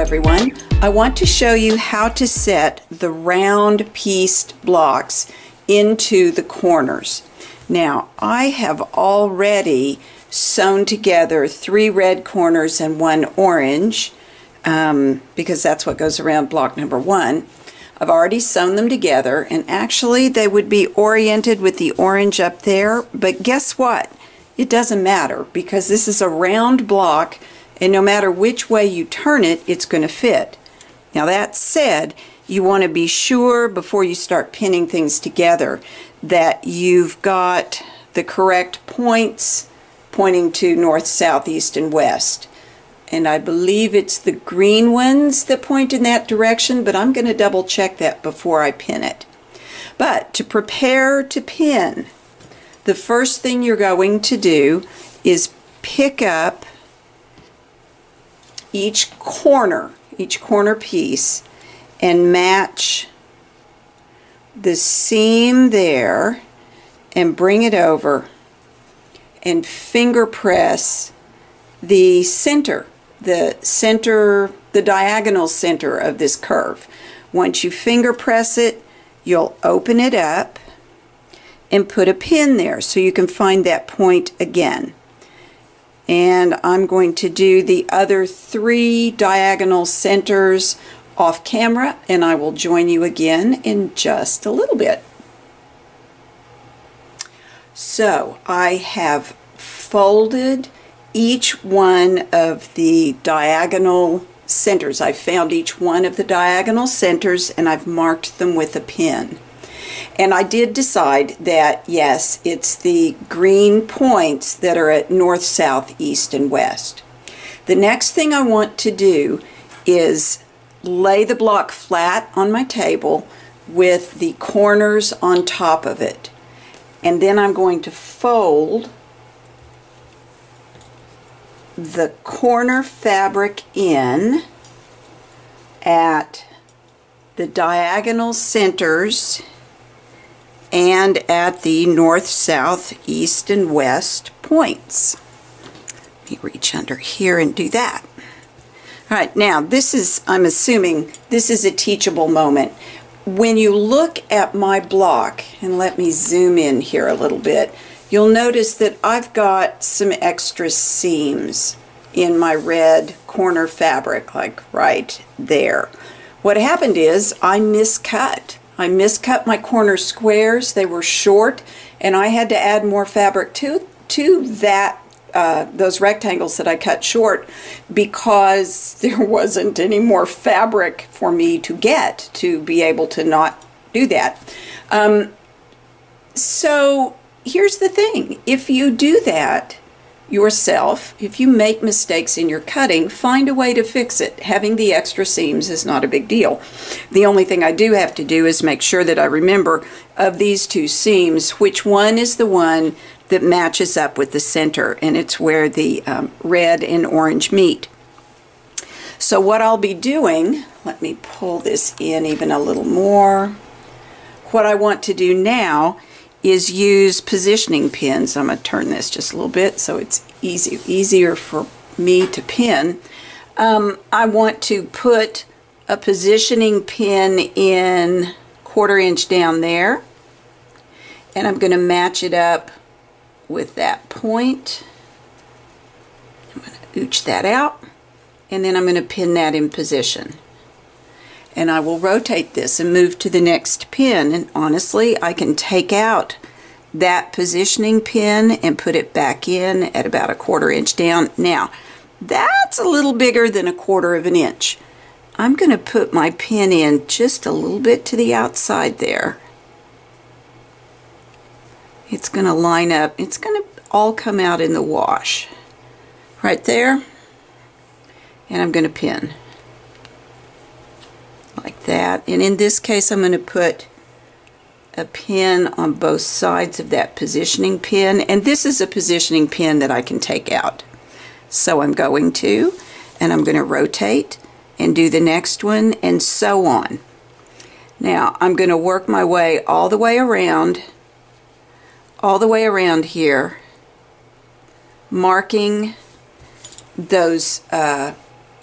everyone. I want to show you how to set the round pieced blocks into the corners. Now, I have already sewn together 3 red corners and 1 orange because that's what goes around block number 1. I've already sewn them together, and actually they would be oriented with the orange up there, but guess what? It doesn't matter because this is a round block, and no matter which way you turn it, it's going to fit. Now that said, you want to be sure before you start pinning things together that you've got the correct points pointing to north, south, east, and west. And I believe it's the green ones that point in that direction, but I'm going to double check that before I pin it. But to prepare to pin, the first thing you're going to do is pick up each corner piece and match the seam there and bring it over and finger press the center, the diagonal center of this curve. Once you finger press it, you'll open it up and put a pin there so you can find that point again. And I'm going to do the other 3 diagonal centers off camera, and I will join you again in just a little bit. So I have folded each one of the diagonal centers. I found each one of the diagonal centers and I've marked them with a pin. And I did decide that, yes, it's the green points that are at north, south, east, and west. The next thing I want to do is lay the block flat on my table with the corners on top of it. And then I'm going to fold the corner fabric in at the diagonal centers and at the north, south, east, and west points. Let me reach under here and do that. All right, now this is, I'm assuming, this is a teachable moment. When you look at my block, and let me zoom in here a little bit, you'll notice that I've got some extra seams in my red corner fabric, like right there. What happened is I miscut my corner squares. They were short, and I had to add more fabric to that those rectangles that I cut short because there wasn't any more fabric for me to get to be able to not do that. So here's the thing. If you do that yourself, if you make mistakes in your cutting, find a way to fix it. Having the extra seams is not a big deal. The only thing I do have to do is make sure that I remember of these 2 seams, which one is the one that matches up with the center, and it's where the red and orange meet. So what I'll be doing, let me pull this in even a little more. What I want to do now is use positioning pins. I'm going to turn this just a little bit so it's easier for me to pin. I want to put a positioning pin in 1/4 inch down there, and I'm going to match it up with that point. I'm going to ooch that out, and then I'm going to pin that in position. And I will rotate this and move to the next pin, and honestly I can take out that positioning pin and put it back in at about 1/4 inch down. Now that's a little bigger than 1/4 inch. I'm going to put my pin in just a little bit to the outside there. It's going to line up, it's going to all come out in the wash right there, and I'm going to pin like that. And in this case I'm going to put a pin on both sides of that positioning pin, and this is a positioning pin that I can take out. So I'm going to, and I'm going to rotate and do the next one, and so on. Now I'm going to work my way all the way around here, marking those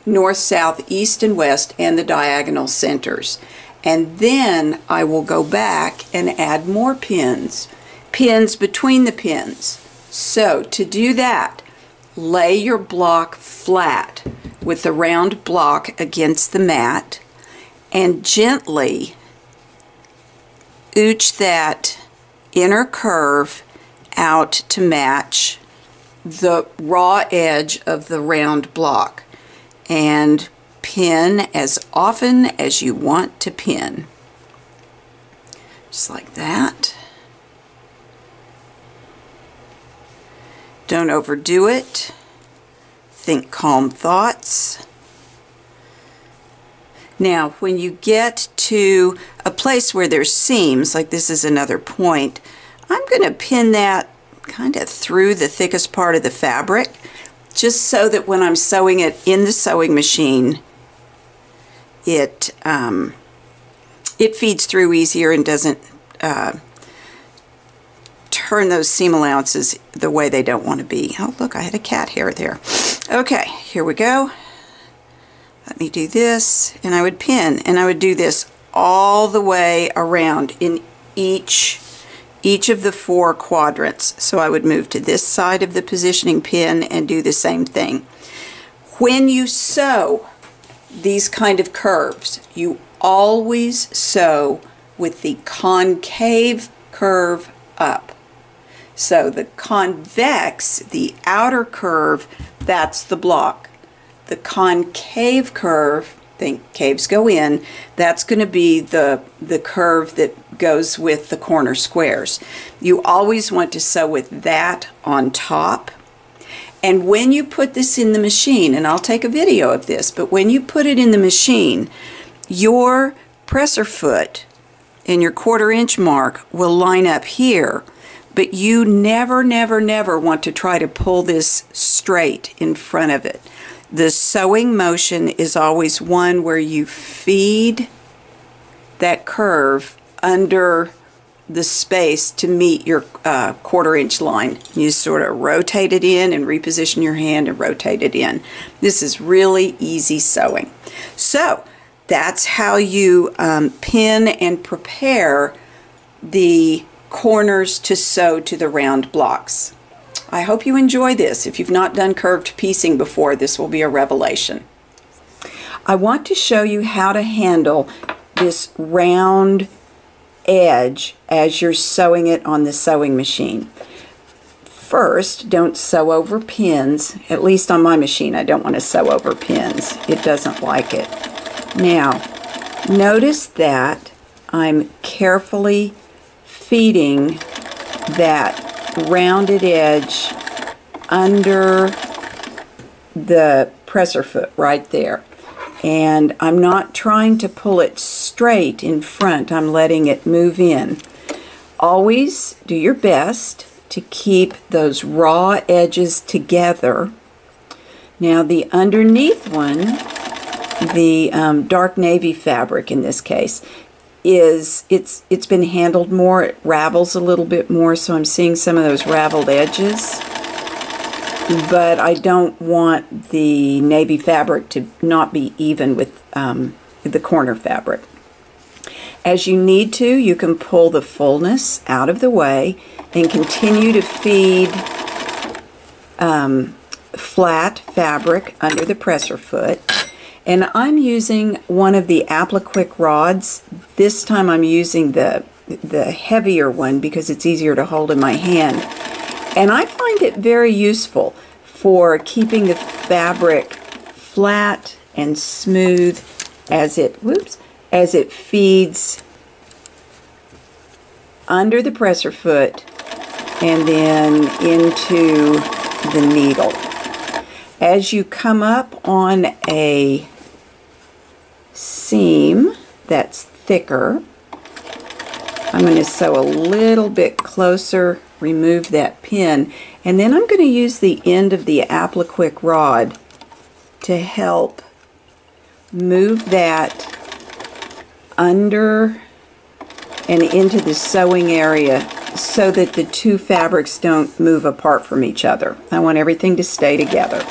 north, south, east, and west, and the diagonal centers. And then I will go back and add more pins between the pins. So to do that, lay your block flat with the round block against the mat and gently ooch that inner curve out to match the raw edge of the round block, and pin as often as you want to pin. Just like that. Don't overdo it. Think calm thoughts. Now, when you get to a place where there's seams, like this is another point, I'm going to pin that kind of through the thickest part of the fabric, just so that when I'm sewing it in the sewing machine, it feeds through easier and doesn't turn those seam allowances the way they don't want to be. Oh, look, I had a cat hair there. Okay, here we go. Let me do this, and I would pin, and I would do this all the way around in each of the 4 quadrants. So I would move to this side of the positioning pin and do the same thing. When you sew these kind of curves, you always sew with the concave curve up. So the convex, the outer curve, that's the block. The concave curve, think caves go in, that's going to be the curve that goes with the corner squares. You always want to sew with that on top. And when you put this in the machine, and I'll take a video of this, but when you put it in the machine, your presser foot and your 1/4 inch mark will line up here, but you never, never, never want to try to pull this straight in front of it. The sewing motion is always one where you feed that curve under the space to meet your 1/4 inch line. You sort of rotate it in and reposition your hand and rotate it in. This is really easy sewing. So that's how you pin and prepare the corners to sew to the round blocks. I hope you enjoy this. If you've not done curved piecing before, this will be a revelation. I want to show you how to handle this round edge as you're sewing it on the sewing machine. First, don't sew over pins. At least on my machine, I don't want to sew over pins. It doesn't like it. Now, notice that I'm carefully feeding that rounded edge under the presser foot right there. And I'm not trying to pull it straight in front. I'm letting it move in. Always do your best to keep those raw edges together. Now the underneath one, the dark navy fabric in this case, it's been handled more. It ravels a little bit more, so I'm seeing some of those raveled edges. But I don't want the navy fabric to not be even with the corner fabric. As you need to, you can pull the fullness out of the way and continue to feed flat fabric under the presser foot. And I'm using one of the Appliquick rods. This time I'm using the heavier one because it's easier to hold in my hand. And I find it very useful for keeping the fabric flat and smooth as it feeds under the presser foot and then into the needle. As you come up on a seam that's thicker, I'm going to sew a little bit closer, remove that pin, and then I'm going to use the end of the Appliquick rod to help move that under and into the sewing area so that the two fabrics don't move apart from each other. I want everything to stay together,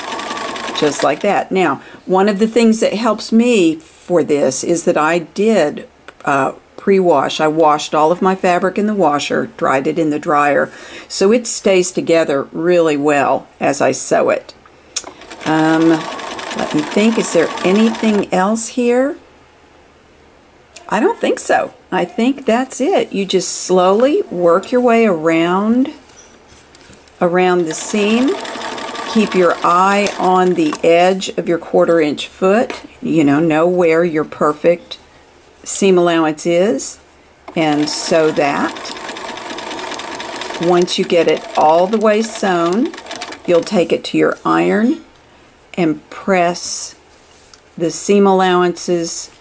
just like that. Now, One of the things that helps me for this is that I did pre-wash. I washed all of my fabric in the washer, dried it in the dryer, so it stays together really well as I sew it. Let me think, is there anything else here? I don't think so. I think that's it. You just slowly work your way around the seam. Keep your eye on the edge of your 1/4 inch foot. You know where your perfect seam allowance is, and sew that. Once you get it all the way sewn, you'll take it to your iron and press the seam allowances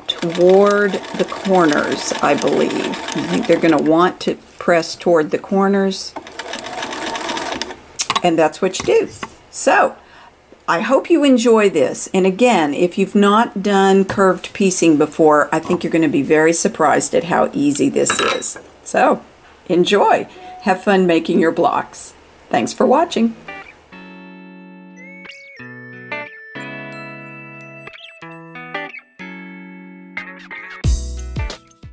toward the corners, I believe. I think they're going to want to press toward the corners, and that's what you do. So, I hope you enjoy this. And again, if you've not done curved piecing before, I think you're going to be very surprised at how easy this is. So, enjoy. Have fun making your blocks. Thanks for watching.